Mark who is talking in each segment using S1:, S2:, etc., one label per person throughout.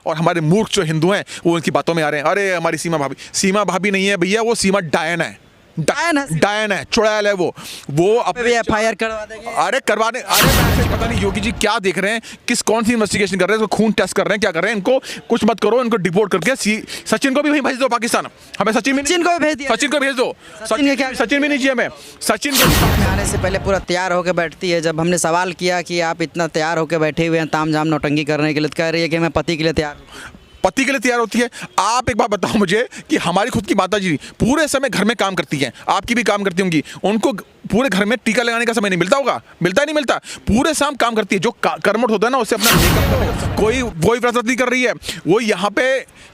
S1: और हमारे मूर्ख जो हिंदू हैं वो उनकी बातों में आ रहे हैं। अरे हमारी सीमा भाभी नहीं है भैया, वो सीमा डायन है, डायन है, चुड़ैल है वो
S2: भी एफआईआर करवा देंगे।
S1: अरे करवाने, अरे पता नहीं योगी जी क्या देख रहे हैं, कौन सी इन्वेस्टिगेशन कर रहे हैं, खून टेस्ट कर रहे हैं, क्या कर रहे हैं, इनको कुछ मत करो, इनको डिपोर्ट करके सचिन को भी वहीं भेज दो पाकिस्तान। हमें सचिन को भेज दिया, सचिन को भेज दो। सचिन भी नहीं चाहिए हमें, सचिन को
S2: आने से पहले पूरा तैयार होकर बैठती है। जब हमने सवाल किया कि आप इतना तैयार होकर बैठे हुए हैं ताम झाम नौटंकी करने के लिए, तो कह रही है कि मैं पति के लिए तैयार हूँ।
S1: पति के लिए तैयार होती है। आप एक बात बताओ मुझे कि हमारी खुद की माता जी पूरे समय घर में काम करती हैं, आपकी भी काम करती होंगी, उनको पूरे घर में टीका लगाने का समय नहीं मिलता होगा, मिलता ही नहीं मिलता, पूरे शाम काम करती है। जो कर्मठ होता है ना, उससे अपना मेकअप कोई व्रत नहीं कर रही है वो। यहाँ पे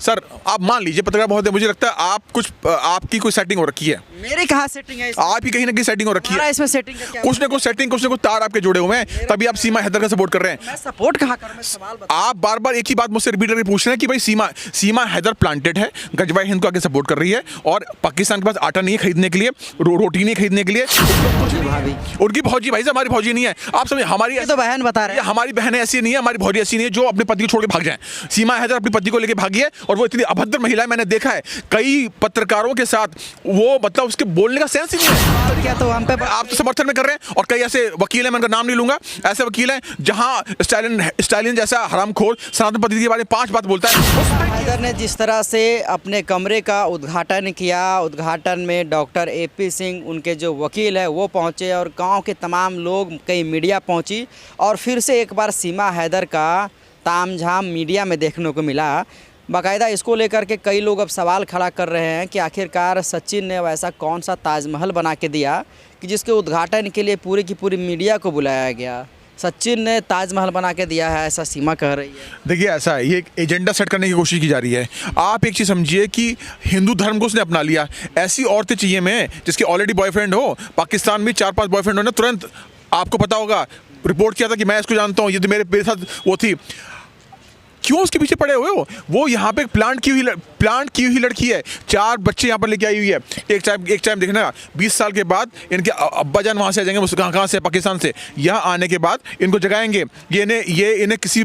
S1: सर आप मान लीजिए पत्रकार महोदय, मुझे लगता है आपकी कोई सेटिंग हो रखी है।
S2: मेरी कहाँ सेटिंग है?
S1: आप ही कहीं ना कहीं सेटिंग हो रखी है।
S2: इसमें सेटिंग
S1: कुछ ना कुछ तार आपके जुड़े हुए हैं, तभी आप सीमा हैदर का सपोर्ट कर रहे हैं।
S2: मैं सपोर्ट कहाँ कर रहा हूं? सवाल बताओ।
S1: आप बार बार एक ही बात मुझसे रिपीट करके पूछ रहे हैं कि भाई सीमा हैदर प्लांटेड है, गजवा हिंद को आगे सपोर्ट कर रही है, और पाकिस्तान के पास आटा नहीं है खरीदने के लिए, रोटी नहीं खरीदने के लिए। उनकी भौजी, भाई साहब हमारी भौजी नहीं है। आप समझ, हमारी
S2: तो बहन बता रहे हैं,
S1: हमारी बहनें ऐसी नहीं है, हमारी भौजी ऐसी नहीं है जो अपने पति को छोड़ के भाग जाए। सीमा हैदर अपने पति को लेकर भागी है, और वो इतनी अभद्र महिला है, मैंने देखा है कई पत्रकारों के साथ, वो मतलब उसके बोलने का सेंस ही नहीं है।
S2: क्या तो हम पे
S1: आप तो समर्थन में कर रहे हैं, और कई ऐसे वकील हैं, मैं उनका नाम नहीं लूंगा, ऐसे वकील हैं जहां स्टालिन जैसा हरामखोर सनातन पद्धति के बारे में 5 बात बोलता है।
S2: हैदर ने जिस तरह से अपने कमरे का उद्घाटन किया, उद्घाटन में डॉक्टर AP सिंह उनके जो वकील है वो पहुंचे, और गांव के तमाम लोग, कई मीडिया पहुंची, और फिर से एक बार सीमा हैदर का तामझाम मीडिया में देखने को मिला। बाकायदा इसको लेकर के कई लोग अब सवाल खड़ा कर रहे हैं कि आखिरकार सचिन ने वैसा कौन सा ताजमहल बना के दिया कि जिसके उद्घाटन के लिए पूरी की पूरी मीडिया को बुलाया गया। सचिन ने ताजमहल बना के दिया है, ऐसा सीमा कह रही है।
S1: देखिए ऐसा है, ये एक एजेंडा सेट करने की कोशिश की जा रही है। आप एक चीज़ समझिए कि हिंदू धर्म को उसने अपना लिया। ऐसी औरतें चाहिए मैं जिसके ऑलरेडी बॉयफ्रेंड हो, पाकिस्तान में 4-5 बॉयफ्रेंड हो ना, तुरंत आपको पता होगा, रिपोर्ट किया था कि मैं इसको जानता हूँ, ये तो मेरे साथ वो थी। क्यों उसके पीछे पड़े हुए हो? वो यहाँ पे प्लांट की हुई लड़की है, 4 बच्चे यहाँ पर लेके आई हुई है। एक टाइम देखना, 20 साल के बाद इनके अब्बा जान वहाँ से आ जाएंगे, कहाँ से, पाकिस्तान से। यहाँ आने के बाद इनको जगाएंगे, ये इन्हें किसी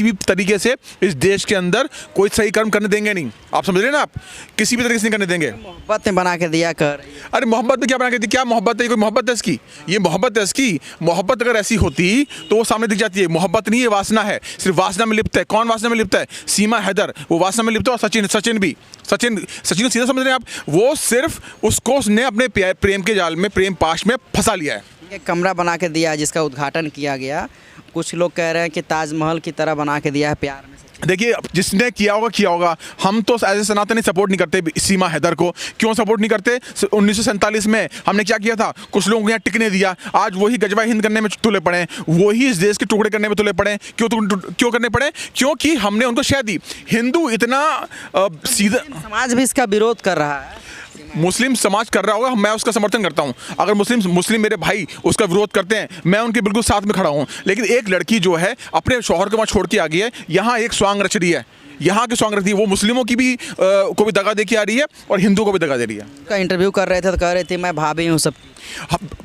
S1: भी तरीके से इस देश के अंदर कोई सही कर्म करने देंगे नहीं। आप समझ रहे हैं ना? आप किसी भी तरीके से नहीं करने देंगे।
S2: मोहब्बत ने बना के दिया कर।
S1: अरे मोहब्बत में क्या बना के दी? क्या मोहब्बत है? कोई मोहब्बत है इसकी? ये मोहब्बत है इसकी? मोहब्बत अगर ऐसी होती तो वो सामने दिख जाती है। मोहब्बत नहीं है, वासना है, सिर्फ वासना में लिप्त है। कौन वासना में लिप्त है? सीमा हैदर, वो वासना में लिप्त है, और सचिन को सीधा समझ रहे हैं आप? वो सिर्फ उसने अपने प्रेम के जाल में, प्रेम पाश में फंसा लिया है।
S2: एक कमरा बना के दिया जिसका उद्घाटन किया गया। कुछ लोग कह रहे हैं कि ताजमहल की तरह बना के दिया है प्यार में।
S1: देखिए जिसने किया होगा। हम तो एज ए सनातनी सपोर्ट नहीं करते सीमा हैदर को। क्यों सपोर्ट नहीं करते? 1947 में हमने क्या किया था? कुछ लोगों को यहाँ टिकने दिया। आज वही गजवा हिंद करने में तुले पड़े हैं, वही इस देश के टुकड़े करने में तुले पड़े हैं। क्यों करने पड़े? क्योंकि हमने उनको शह दी। हिंदू इतना सीधा,
S2: समाज भी इसका विरोध कर रहा है।
S1: मुस्लिम समाज कर रहा होगा, मैं उसका समर्थन करता हूं। अगर मुस्लिम मेरे भाई उसका विरोध करते हैं, मैं उनके बिल्कुल साथ में खड़ा हूं। लेकिन एक लड़की जो है अपने शौहर को वहां छोड़ के आ गई है, यहाँ एक स्वांग रच रही है, यहाँ की स्वांग रखती है। वो मुस्लिमों की भी को भी दगा दे के आ रही है, और हिंदू को भी दगा दे रही है।
S2: का इंटरव्यू कर रहे थे तो कह रहे थे मैं भाभी हूँ सब।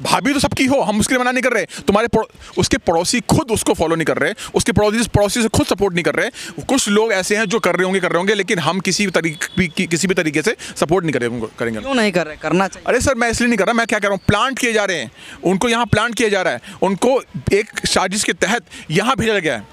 S1: भाभी तो सबकी हो, हम उसके लिए मना नहीं कर रहे। उसके पड़ोसी खुद उसको फॉलो नहीं कर रहे, उसके पड़ोसी से खुद सपोर्ट नहीं कर रहे। कुछ लोग ऐसे हैं जो कर रहे होंगे, लेकिन हम किसी भी तरीके से सपोर्ट नहीं करेंगे।
S2: क्यों नहीं कर रहे? करना चाहिए।
S1: अरे सर मैं इसलिए नहीं कर रहा, मैं क्या कह रहा हूँ, प्लांट किए जा रहे हैं, उनको यहाँ प्लांट किया जा रहा है, उनको एक साजिश के तहत यहाँ भेजा गया है।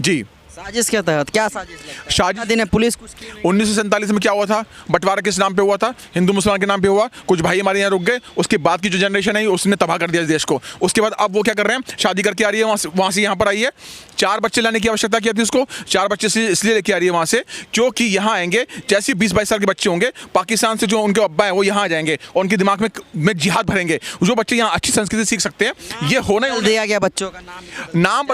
S1: जी,
S2: साजिश के तहत क्या साजिश दिन पुलिस कुछ
S1: 1947 में क्या हुआ था? बंटवारा किस नाम पे हुआ था? हिंदू मुसलमान के नाम पे हुआ। कुछ भाई हमारे यहाँ रुक गए, उसके बाद की जो जनरेशन है उसने तबाह कर दिया इस देश को। उसके बाद अब वो क्या कर रहे हैं? शादी करके आ रही है, वहाँ से यहाँ पर आई है। 4 बच्चे लाने की आवश्यकता क्या थी उसको? 4 बच्चे इसलिए लेके आ रही है वहाँ से क्योंकि यहाँ आएंगे, जैसे 20-22 साल के बच्चे होंगे, पाकिस्तान से जो उनके अब्बा है वो यहाँ आ जाएंगे और उनके दिमाग में जिहाद भरेंगे। जो बच्चे यहाँ अच्छी संस्कृति सीख सकते हैं, ये होना ही
S2: दिया गया। बच्चों का
S1: नाम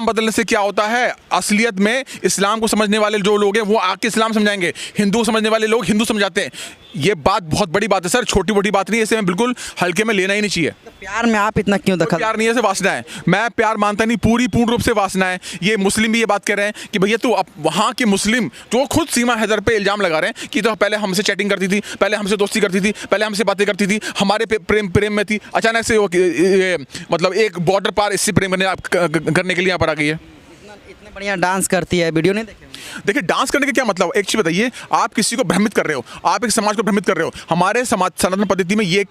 S1: बदलने से क्या होता है? असलियत में इस्लाम को समझने वाले जो लोग हैं वो आके इस्लाम समझाएंगे, हिंदू समझने वाले लोग हिंदू समझाते हैं। ये बात बहुत बड़ी बात है सर, छोटी मोटी बात नहीं है, इसे मैं बिल्कुल हल्के में लेना ही नहीं चाहिए।
S2: तो प्यार में आप इतना क्यों दखल?
S1: प्यार नहीं है, इसे वासना है। मैं प्यार मानता नहीं, पूर्ण रूप से वासना है। ये मुस्लिम भी ये बात कह रहे हैं कि भैया तू वहाँ के मुस्लिम जो खुद सीमा हैदर पे इल्जाम लगा रहे हैं कि तो पहले हमसे चैटिंग करती थी, पहले हमसे दोस्ती करती थी, पहले हमसे बातें करती थी, हमारे प्रेम में थी, अचानक से वो मतलब एक बॉर्डर पार इससे प्रेम करने के लिए यहाँ पर आ गई है।
S2: बढ़िया डांस करती है, वीडियो नहीं देखे?
S1: देखिए डांस करने का क्या मतलब, एक चीज बताइए, आप किसी को भ्रमित कर रहे हो, आप एक समाज को भ्रमित कर रहे हो। हमारे समाज सनातन पद्धति में ये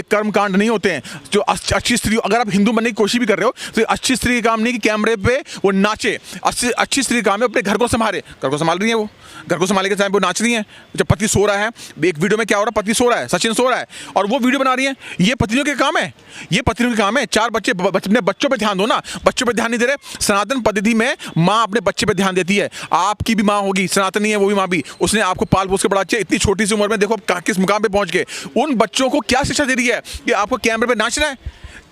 S1: कर्म कांड नहीं होते हैं। जो अच्छी स्त्री, अगर आप हिंदू बनने की कोशिश भी कर रहे हो तो अच्छी स्त्री का काम नहीं कि कैमरे पे वो नाचे। अच्छी स्त्री का काम है अपने घर को संभाले। घर को संभाल रही है, वो घर को संभालने के टाइम वो नाच रही है। जब पति सो रहा है, एक वीडियो में क्या हो रहा है, पति सो रहा है, सचिन सो रहा है और वो वीडियो बना रही है, ये पत्नियों के काम है, ये पत्नियों के काम है। 4 बच्चे, अपने बच्चों पे ध्यान दो ना, बच्चों पे ध्यान नहीं दे रहे। सनातन पद्धति में माँ अपने बच्चे पे ध्यान देती है। आपकी भी माँ होगी, सनातनी है वो भी माँ भी, उसने आपको पाल पोस के बड़ा अच्छे, इतनी छोटी सी उम्र में देखो आप किस मुकाम पे पहुंच गए। उन बच्चों को क्या शिक्षा दे रही है कि आपको कैमरे पे नाचना है?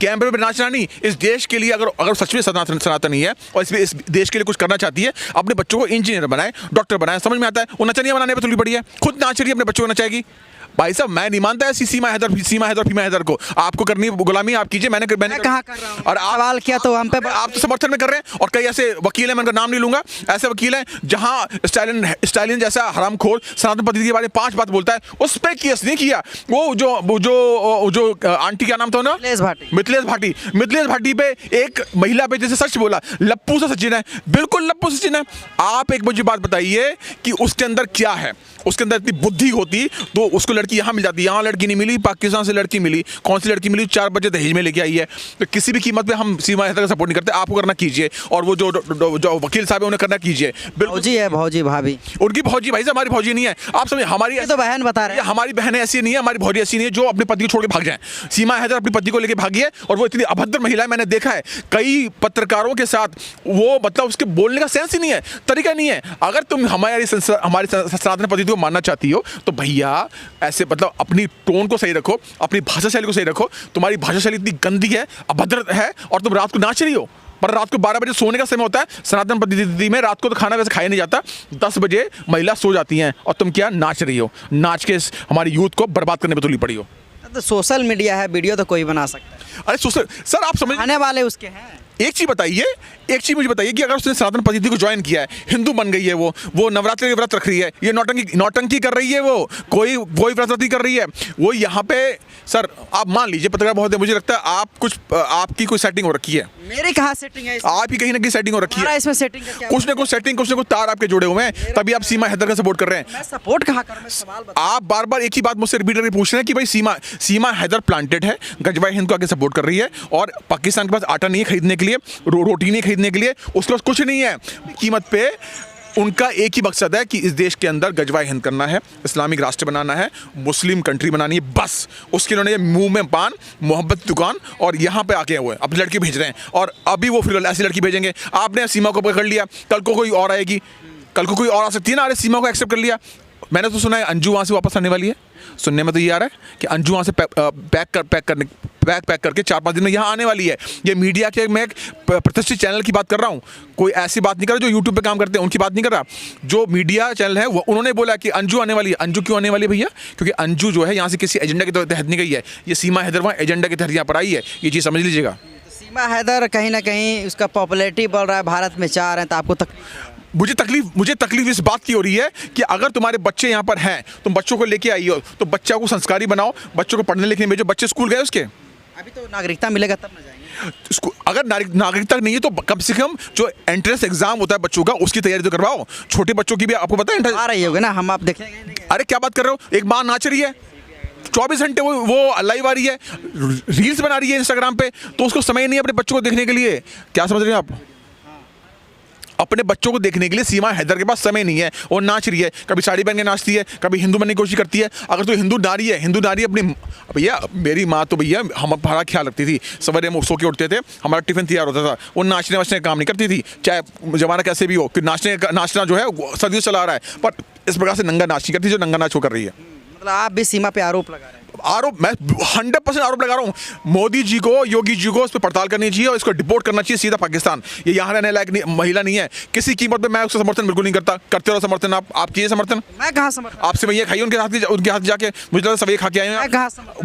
S1: कैमरे पे नाचना नहीं। इस देश के लिए अगर सच में सनातनी है और इस देश के लिए कुछ करना चाहती है, अपने बच्चों को इंजीनियर बनाए, डॉक्टर बनाए। समझ में आता है? वो नचनिया बनाने पर तुली पड़ी है, खुद नाच रही है, अपने बच्चों को नचाएगी। भाई साहब मैं नहीं मानता ऐसी सीमा हैदर फीमा हैदर को। आपको करनी है गुलामी, आप कीजिए, मैंने
S2: कहाँ कर रहा हूँ?
S1: और
S2: सवाल किया तो हम पे
S1: आप तो समर्थन में कर रहे हैं। और कई ऐसे वकील हैं, मैं उनका नाम नहीं लूंगा, ऐसे वकील हैं जहां स्टालिन जैसा हरामखोर सनातन पद्धति के बारे में 5 बात बोलता है, उस पर केस नहीं किया। वो जो आंटी, क्या नाम था ना, मिथिलेश भाटी पे एक महिला पे जैसे सच बोला, लप्पू से सचिन है, बिल्कुल लप्पू से सचिन है। आप एक मुझे बात बताइए कि उसके अंदर क्या है? उसके अंदर इतनी बुद्धि होती तो उसको लड़की यहाँ मिल जाती, यहाँ लड़की नहीं मिली, पाकिस्तान से लड़की मिली। कौन सी लड़की मिली? 4 बच्चे दहेज में लेके आई है। तो किसी भी कीमत पे हम सीमा हैदर का सपोर्ट नहीं करते। आपको करना कीजिए, और वो जो वकील साहब है उन्हें करना कीजिए।
S2: भौजी है, भौजी भाभी,
S1: उनकी भौजी, भाई साहब हमारी भौजी नहीं है। आप समझे, हमारी
S2: तो बहन बता रहे हैं।
S1: हमारी बहन ऐसी नहीं है, हमारी भौजी ऐसी नहीं है जो अपने पति को छोड़ के भाग जाए। सीमा हैदर अपनी पति को लेकर भागी है और वो इतनी अभद्र महिला है। मैंने देखा है कई पत्रकारों के साथ, वो मतलब उसके बोलने का सेंस ही नहीं है, तरीका नहीं है। अगर तुम हमारी सनातन पद्धति को मानना चाहती हो तो भैया ऐसे मतलब अपनी टोन को सही रखो, अपनी भाषा शैली को सही रखो। तुम्हारी भाषा शैली इतनी गंदी है, अभद्र है, और तुम रात को नाच रही हो। पर रात को 12 बजे सोने का समय होता है सनातन पद्धति में। रात को तो खाना वैसे खाया नहीं जाता, 10 बजे महिला सो जाती हैं और तुम क्या नाच रही हो? नाच के हमारी यूथ को बर्बाद करने पर तुली पड़ी हो।
S2: तो सोशल मीडिया है, वीडियो तो कोई बना सकता है।
S1: अरे सोशल सर, आप समझ,
S2: आने वाले उसके हैं।
S1: एक चीज मुझे बताइए कि अगर उसने सनातन पद्धति को ज्वाइन किया है, हिंदू बन गई है, वो नवरात्रि के व्रत रख रही है, ये नौटंकी कर रही है, वो कोई व्रत नहीं कर रही है, वो यहाँ पे सर आप मान लीजिए पत्रकार बहुत है, मुझे लगता है आपकी कोई सेटिंग हो रखी है।
S2: मेरी कहाँ सेटिंग है?
S1: आपकी कहीं ना कहीं सेटिंग हो रखी है।
S2: इसमें सेटिंग का क्या?
S1: कुछ ना कुछ तार आपके जुड़े हुए हैं, तभी आप सीमा हैदर का सपोर्ट कर रहे हैं।
S2: मैं सपोर्ट कहाँ कर रहा हूं? सवाल बता।
S1: आप बार-बार एक ही बात मुझसे रिपीट करके पूछ रहे हैं कि भाई सीमा हैदर प्लांटेड है, गजवाई हिंद को आगे सपोर्ट कर रही है, और पाकिस्तान के पास आटा नहीं है खरीदने के लिए, रोटी नहीं खरीदने के लिए, उसके पास कुछ नहीं है। कीमत पे उनका एक ही मकसद है कि इस देश के अंदर गजवाई हिंद करना है, इस्लामिक राष्ट्र बनाना है, मुस्लिम कंट्री बनानी है, बस उसके उन्होंने मुंह में पान, मोहब्बत की दुकान, और यहाँ पे आके हुए अपनी लड़की भेज रहे हैं। और अभी वो फिर ऐसी लड़की भेजेंगे। आपने सीमा को पकड़ लिया, कल को कोई और आएगी, कल को कोई और आ सकती है ना। अरे सीमा को एक्सेप्ट कर लिया, मैंने तो सुना है अंजू वहाँ से वापस आने वाली है। सुनने में तो ये आ रहा है कि अंजू वहाँ से पैक करके 4-5 दिन में यहाँ आने वाली है। ये मीडिया के, मैं एक प्रतिष्ठित चैनल की बात कर रहा हूँ, कोई ऐसी बात नहीं कर रहा जो यूट्यूब पे काम करते हैं उनकी बात नहीं कर रहा। जो मीडिया चैनल है वो, उन्होंने बोला कि अंजू आने वाली है। अंजू क्यों आने वाली है भैया? क्योंकि अंजू जो है यहाँ से किसी एजेंडा के तहत नहीं गई है, ये सीमा हैदर वहाँ एजेंडा के तहत यहाँ पर आई है। ये चीज़ समझ लीजिएगा।
S2: सीमा हैदर कहीं ना कहीं उसका पॉपुलैरिटी बढ़ रहा है, भारत में 4 हैं, तो आपको
S1: मुझे तकलीफ इस बात की हो रही है कि अगर तुम्हारे बच्चे यहाँ पर हैं, तुम बच्चों को लेके आई हो, तो बच्चा को संस्कारी बनाओ, बच्चों को पढ़ने लिखने भेजो। बच्चे स्कूल गए उसके?
S2: अभी तो नागरिकता मिलेगा तब ना जाएंगे।
S1: अगर नागरिकता नहीं है तो कम से कम जो एंट्रेंस एग्जाम होता है बच्चों का, उसकी तैयारी तो करवाओ। छोटे बच्चों की भी आपको पता है
S2: आ रही होगी ना, हम आप देखेंगे।
S1: अरे क्या बात कर रहे हो? एक माँ नाच रही है 24 घंटे, वो लाइव आ रही है, रील्स बना रही है इंस्टाग्राम पे, तो उसको समय नहीं है अपने बच्चों को देखने के लिए। क्या समझ रहे हैं आप? अपने बच्चों को देखने के लिए सीमा हैदर के पास समय नहीं है। वो नाच रही है, कभी साड़ी पहन के नाचती है, कभी हिंदू बनने की कोशिश करती है। अगर तो हिंदू नारी है अपनी, भैया मेरी माँ तो भैया हमारा ख्याल रखती थी, सवेरे हम सो के उठते थे, हमारा टिफिन तैयार होता था, वो नाचने वाचने का काम नहीं करती थी, चाहे जमाना कैसे भी हो, कि नाचना जो है सदियों चला रहा है, पर इस प्रकार से नंगा नाच नहीं करती जो नंगा नाच वो कर रही है।
S2: मतलब आप भी सीमा पे आरोप लगा रहे हैं?
S1: मैं 100% आरोप लगा रहा हूँ। मोदी जी को, योगी जी को इस पर पड़ताल करनी चाहिए और इसको डिपोर्ट करना चाहिए सीधा पाकिस्तान। ये यहाँ रहने लायक महिला नहीं है किसी कीमत पे। मैं उसका समर्थन बिल्कुल नहीं करता। करते रहो समर्थन, आप कीजिए समर्थन।
S2: मैं कहाँ समर्थन?
S1: आपसे भैया खाइए उनके हाथ जाके, मुझे लगता है सब खा के आए हैं।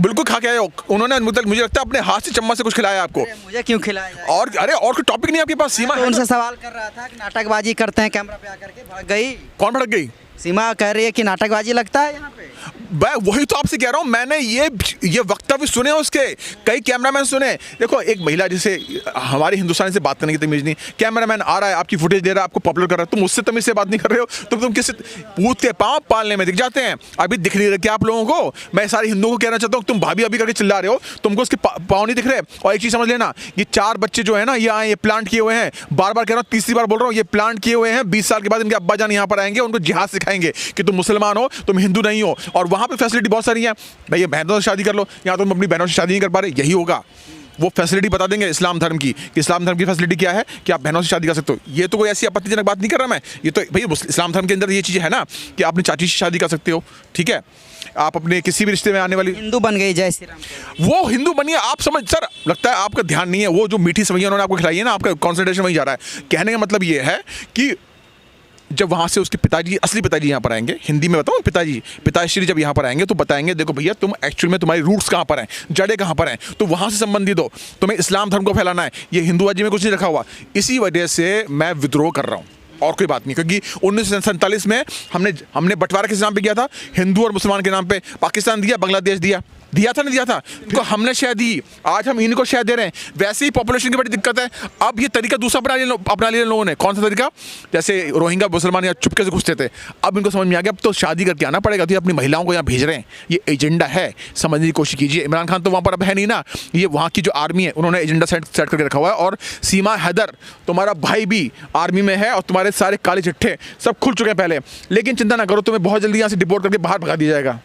S1: बिल्कुल खा के आए हो उन्होंने, मुझे लगता है अपने हाथ से चम्मच से कुछ खिलाया आपको।
S2: मुझे क्यों खिलाया?
S1: और अरे और कोई टॉपिक नहीं आपके पास? सीमा
S2: उनसे सवाल कर रहा था कि नाटकबाजी करते हैं कैमरा पे आकर के, भड़क गई।
S1: कौन भड़क गई?
S2: सीमा कह रही है कि नाटकबाजी लगता है यहाँ पे।
S1: मैं वही तो आपसे कह रहा हूँ, मैंने ये वक्तव्य सुने उसके, कई कैमरामैन सुने। देखो एक महिला जिसे हमारे हिंदुस्तानी से बात करने की तमीज नहीं, कैमरामैन आ रहा है आपकी फुटेज दे रहा है, आपको पॉपुलर कर रहा है, तुम उससे तमीज से बात नहीं कर रहे हो, तुम किस पूत के पाँव पालने में दिख जाते हैं। अभी दिख नहीं रहे क्या आप लोगों को? मैं सारे हिंदुओं को कहना चाहता हूँ, तुम भाभी अभी करके चिल्ला रहे हो, तुमको उसके पाँव नहीं दिख रहे। और एक चीज़ समझ लेना, ये 4 बच्चे जो है ना, ये आए, ये प्लांट किए हुए हैं, बार बार कह रहा हूँ, तीसरी बार बोल रहा हूँ, ये प्लांट किए हुए हैं। 20 साल के बाद इनके अब्बा जान यहाँ पर आएंगे, उनको जिहाद सिखाएंगे कि तुम मुसलमान हो, तुम हिंदू नहीं हो। और वहाँ पे फैसिलिटी बहुत सारी है, भाई ये बहनों से शादी कर लो, यहाँ तुम अपनी बहनों से शादी नहीं कर पा रहे, यही होगा। वो फैसिलिटी बता देंगे इस्लाम धर्म की, कि इस्लाम धर्म की फैसिलिटी क्या है कि आप बहनों से शादी कर सकते हो। ये तो कोई ऐसी आपत्तिजनक बात नहीं कर रहा मैं, ये तो भाई इस्लाम धर्म के अंदर ये चीज़ है ना कि आप अपनी चाची से शादी कर सकते हो, ठीक है। आप अपने किसी भी रिश्ते में आने वाली,
S2: हिंदू बन गई जय श्री राम।
S1: वो हिंदू बनिए, आप समझ सर, लगता है आपका ध्यान नहीं है। वो जो मीठी सवैयाँ उन्होंने आपको खिलाई है ना, आपका कॉन्सेंट्रेशन वहीं जा रहा है। कहने का मतलब ये है कि जब वहाँ से उसके पिताजी, असली पिताजी यहाँ पर आएंगे, हिंदी में बताऊँ, पिताश्री जब यहाँ पर आएंगे तो बताएंगे, देखो भैया तुम एक्चुअल में तुम्हारी रूट्स कहाँ पर हैं, जड़ें कहाँ पर हैं, तो वहाँ से संबंधित हो, तुम्हें इस्लाम धर्म को फैलाना है, ये हिंदुआजी में कुछ नहीं रखा हुआ। इसी वजह से मैं विद्रोह कर रहा हूँ और कोई बात नहीं, क्योंकि 1947 में हमने बंटवारा किस नाम पे किया था? हिंदू और मुसलमान के नाम पे। पाकिस्तान दिया, बांग्लादेश दिया था, नहीं दिया था, इनको हमने शह दी, आज हम इनको शह दे रहे हैं। वैसे ही पॉपुलेशन की बड़ी दिक्कत है। अब ये तरीका दूसरा अपना लिया लोगों ने। कौन सा तरीका? जैसे रोहिंग्या मुसलमान यहाँ चुपके से घुसते थे, अब इनको समझ में आ गया, अब तो शादी करके आना पड़ेगा, तो ये अपनी महिलाओं को यहाँ भेज रहे हैं। ये एजेंडा है, समझने की कोशिश कीजिए। इमरान खान तो वहाँ पर अब है नहीं ना, ये वहाँ की जो आर्मी है उन्होंने एजेंडा सेट करके रखा हुआ है। और सीमा हैदर, तुम्हारा भाई भी आर्मी में है और तुम्हारे सारे काले चिट्ठे सब खुल चुके हैं पहले। लेकिन चिंता ना करो, तुम्हें बहुत जल्दी यहाँ से डिपोर्ट करके बाहर भगा दिया जाएगा।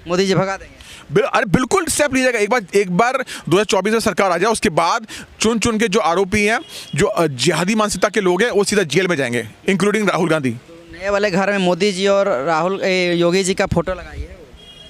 S2: मोदी जी भगा देंगे?
S1: अरे बिल्कुल स्टेप लीजिएगा। एक बार 2024 में सरकार आ जाए, उसके बाद चुन के जो आरोपी हैं, जो जिहादी मानसिकता के लोग हैं, वो सीधा जेल में जाएंगे, इंक्लूडिंग राहुल गांधी।
S2: नए वाले घर में मोदी जी और योगी जी का फोटो लगाई है।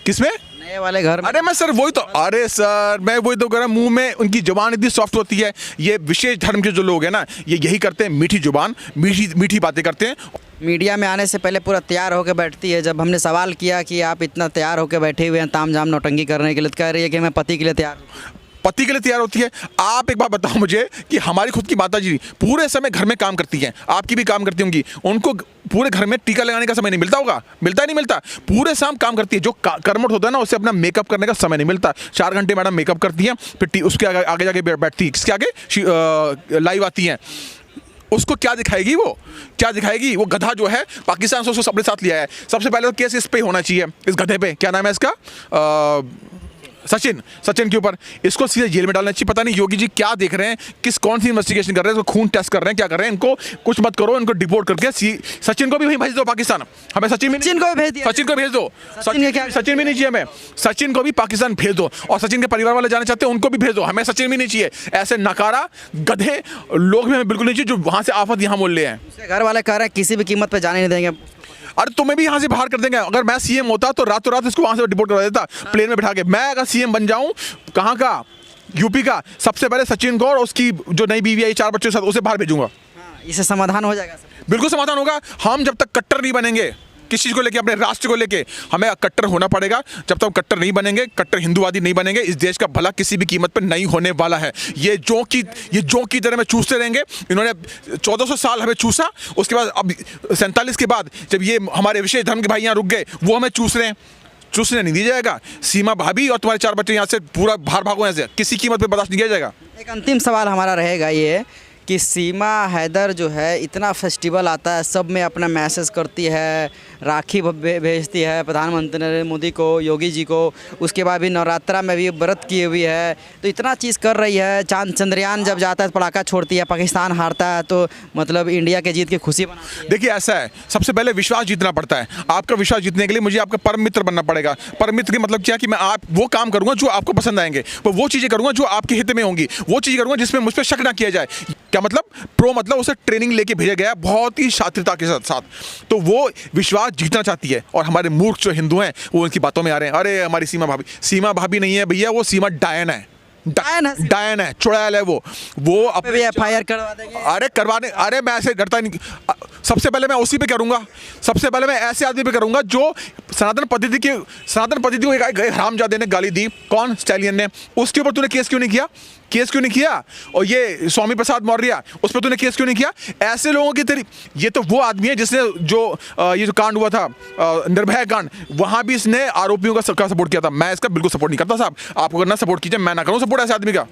S1: किसमें?
S2: नए वाले घर में।
S1: अरे मैं सर वही तो, अरे सर मैं वही तो कह रहा हूँ, मुंह में उनकी जुबान इतनी सॉफ्ट होती है। ये विशेष धर्म के जो लोग हैं ना, ये यही करते हैं, मीठी जुबान, मीठी बातें करते हैं।
S2: मीडिया में आने से पहले पूरा तैयार होकर बैठती है। जब हमने सवाल किया कि आप इतना तैयार होकर बैठे हुए हैं ताम झाम नौटंकी करने के लिए, तो कह रही है कि मैं पति के लिए तैयार हूँ।
S1: पति के लिए तैयार होती है? आप एक बात बताओ मुझे कि हमारी खुद की माताजी पूरे समय घर में काम करती हैं, आपकी भी काम करती होंगी, उनको पूरे घर में टीका लगाने का समय नहीं मिलता होगा? मिलता नहीं मिलता? पूरे शाम काम करती है। जो कर्मठ होता है ना, उससे अपना मेकअप करने का समय नहीं मिलता। 4 घंटे मैडम मेकअप करती हैं, फिर उसके आगे जाके बैठती है, किसके आगे? लाइव आती हैं। उसको क्या दिखाएगी वो गधा जो है पाकिस्तान से उसको अपने साथ लिया है। सबसे पहले तो केस इस पे होना चाहिए, इस गधे पे, क्या नाम है इसका, सचिन के ऊपर। इसको सीधे जेल में डालना चाहिए। पता नहीं योगी जी क्या देख रहे हैं, कौन सी इन्वेस्टिगेशन कर रहे हैं, इसको खून टेस्ट कर रहे हैं, क्या कर रहे हैं? इनको कुछ मत करो, इनको डिपोर्ट करके सचिन को भी वहीं भेज दो पाकिस्तान। हमें सचिन को भेज दो। सचिन भी नहीं चाहिए हमें, सचिन को भी पाकिस्तान भेज दो। और सचिन के परिवार वाले जाना चाहते हैं, उनको भी भेज दो। हमें सचिन भी नहीं चाहिए। ऐसे नकारा गधे लोग भी हमें बिल्कुल नहीं चाहिए जो वहाँ से आफत यहाँ मोल ले हैं।
S2: घर वाले कह रहे हैं किसी भी कीमत पर जाने नहीं देंगे।
S1: अरे तुम्हें भी यहाँ से बाहर कर देंगे। अगर मैं सीएम होता तो रातों रात इसको वहाँ से डिपोर्ट करा देता, प्लेन में बिठा के। मैं अगर सीएम बन जाऊँ, कहाँ का, यूपी का, सबसे पहले सचिन को और उसकी जो नई बीवी आई 4 बच्चों के साथ, उसे बाहर भेजूंगा।
S2: इससे समाधान हो जाएगा?
S1: बिल्कुल समाधान होगा। हम जब तक कट्टर नहीं बनेंगे किस चीज़ को लेके, अपने राष्ट्र को लेके, हमें कट्टर होना पड़ेगा। जब तक कट्टर नहीं बनेंगे, कट्टर हिंदुवादी नहीं बनेंगे, इस देश का भला किसी भी कीमत पर नहीं होने वाला है। ये जोंक की तरह में चूसते रहेंगे। इन्होंने 1400 साल हमें चूसा, उसके बाद अब 47 के बाद जब ये हमारे विशेष धर्म के भाई यहाँ रुक गए, वो हमें चूस रहे हैं। चूसने नहीं दिया जाएगा। सीमा भाभी और तुम्हारे 4 बच्चे यहाँ से पूरा बाहर भागो, यहाँ से किसी कीमत पर बर्दाश्त नहीं किया जाएगा।
S2: एक अंतिम सवाल हमारा रहेगा ये कि सीमा हैदर जो है, इतना फेस्टिवल आता है, सब में अपना मैसेज करती है, राखी भेजती है प्रधानमंत्री नरेंद्र मोदी को, योगी जी को, उसके बाद भी नवरात्रा में भी व्रत किए हुई है, तो इतना चीज़ कर रही है। चंद्रयान जब जाता है तो पटाखा छोड़ती है, पाकिस्तान हारता है तो मतलब इंडिया के जीत की खुशी मनाती है।
S1: देखिए ऐसा है, सबसे पहले विश्वास जीतना पड़ता है। आपका विश्वास जीतने के लिए मुझे आपका परम मित्र बनना पड़ेगा। परम मित्र का मतलब क्या कि मैं वो काम करूँगा जो आपको पसंद आएंगे, वो चीज़ें करूँगा जो आपके हित में होंगी, वो चीज़ें करूँगा जिसमें मुझ पर शक ना किया जाए। क्या मतलब? प्रो मतलब उसे ट्रेनिंग लेके भेजा गया बहुत ही शातिरता के साथ, तो वो विश्वास जीतना चाहती है। और हमारे मूर्ख जो हिंदू हैं वो उनकी बातों में आ रहे हैं। अरे हमारी सीमा भाभी नहीं है भैया, वो सीमा डायन है, डायन है, चुड़ैल है वो। FIR
S2: करवा देंगे।
S1: अरे मैं ऐसे करता नहीं। सबसे पहले मैं उसी पे करूंगा, सबसे पहले मैं ऐसे आदमी पे करूंगा जो सनातन पद्धति को एक हरामजादे ने गाली दी। कौन? स्टैलियन ने। उसके ऊपर तूने केस क्यों नहीं किया? केस क्यों नहीं किया? और ये स्वामी प्रसाद मौर्य, उस पर तूने केस क्यों नहीं किया? ऐसे लोगों की तेरी, ये तो वो आदमी है जिसने ये जो कांड हुआ था निर्भया कांड, वहां भी इसने आरोपियों का सपोर्ट किया था। मैं इसका बिल्कुल सपोर्ट नहीं करता साहब, आपको करना सपोर्ट कीजिए, मैं ना करूं सपोर्ट ऐसे आदमी का।